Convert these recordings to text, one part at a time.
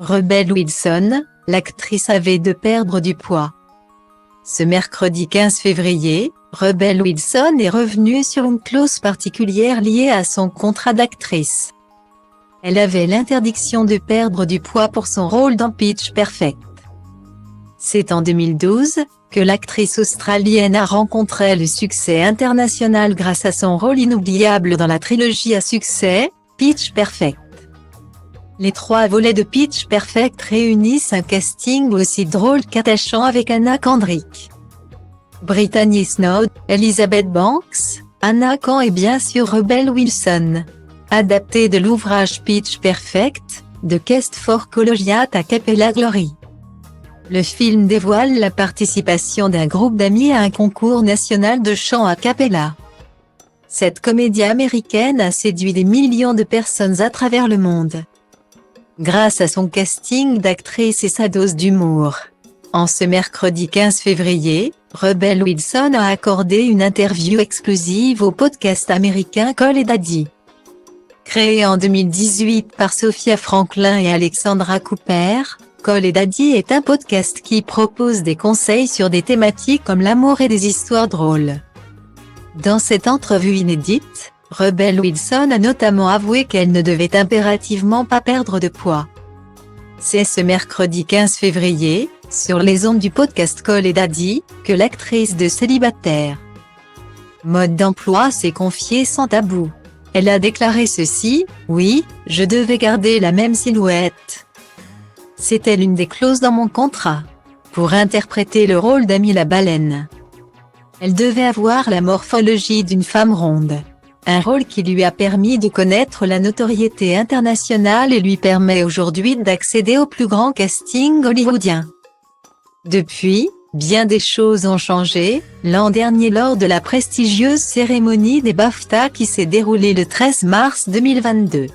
Rebel Wilson, l'actrice avait de perdre du poids. Ce mercredi 15 février, Rebel Wilson est revenue sur une clause particulière liée à son contrat d'actrice. Elle avait l'interdiction de perdre du poids pour son rôle dans Pitch Perfect. C'est en 2012 que l'actrice australienne a rencontré le succès international grâce à son rôle inoubliable dans la trilogie à succès, Pitch Perfect. Les 3 volets de Pitch Perfect réunissent un casting aussi drôle qu'attachant avec Anna Kendrick, Brittany Snow, Elizabeth Banks, Anna Khan et bien sûr Rebel Wilson. Adapté de l'ouvrage Pitch Perfect, de Quest for Collegiate a Cappella Glory. Le film dévoile la participation d'un groupe d'amis à un concours national de chant a cappella. Cette comédie américaine a séduit des millions de personnes à travers le monde, grâce à son casting d'actrices et sa dose d'humour. En ce mercredi 15 février, Rebel Wilson a accordé une interview exclusive au podcast américain Call et Daddy. Créé en 2018 par Sophia Franklin et Alexandra Cooper, Call et Daddy est un podcast qui propose des conseils sur des thématiques comme l'amour et des histoires drôles. Dans cette entrevue inédite, Rebel Wilson a notamment avoué qu'elle ne devait impérativement pas perdre de poids. C'est ce mercredi 15 février, sur les ondes du podcast Call et Daddy, que l'actrice de Célibataire Mode d'emploi s'est confiée sans tabou. Elle a déclaré ceci: « Oui, je devais garder la même silhouette. C'était l'une des clauses dans mon contrat. Pour interpréter le rôle d'Amy la baleine, elle devait avoir la morphologie d'une femme ronde. Un rôle qui lui a permis de connaître la notoriété internationale et lui permet aujourd'hui d'accéder au plus grand casting hollywoodien. » Depuis, bien des choses ont changé. L'an dernier lors de la prestigieuse cérémonie des BAFTA qui s'est déroulée le 13 mars 2022.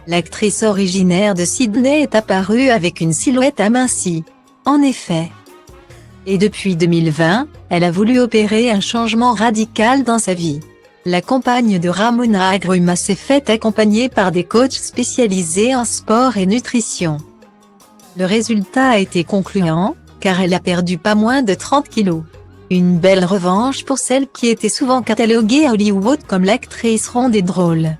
L'actrice originaire de Sydney est apparue avec une silhouette amincie. En effet. Et depuis 2020, elle a voulu opérer un changement radical dans sa vie. La compagne de Ramona Agruma s'est faite accompagner par des coachs spécialisés en sport et nutrition. Le résultat a été concluant, car elle a perdu pas moins de 30 kilos. Une belle revanche pour celle qui était souvent cataloguée à Hollywood comme l'actrice ronde et drôle.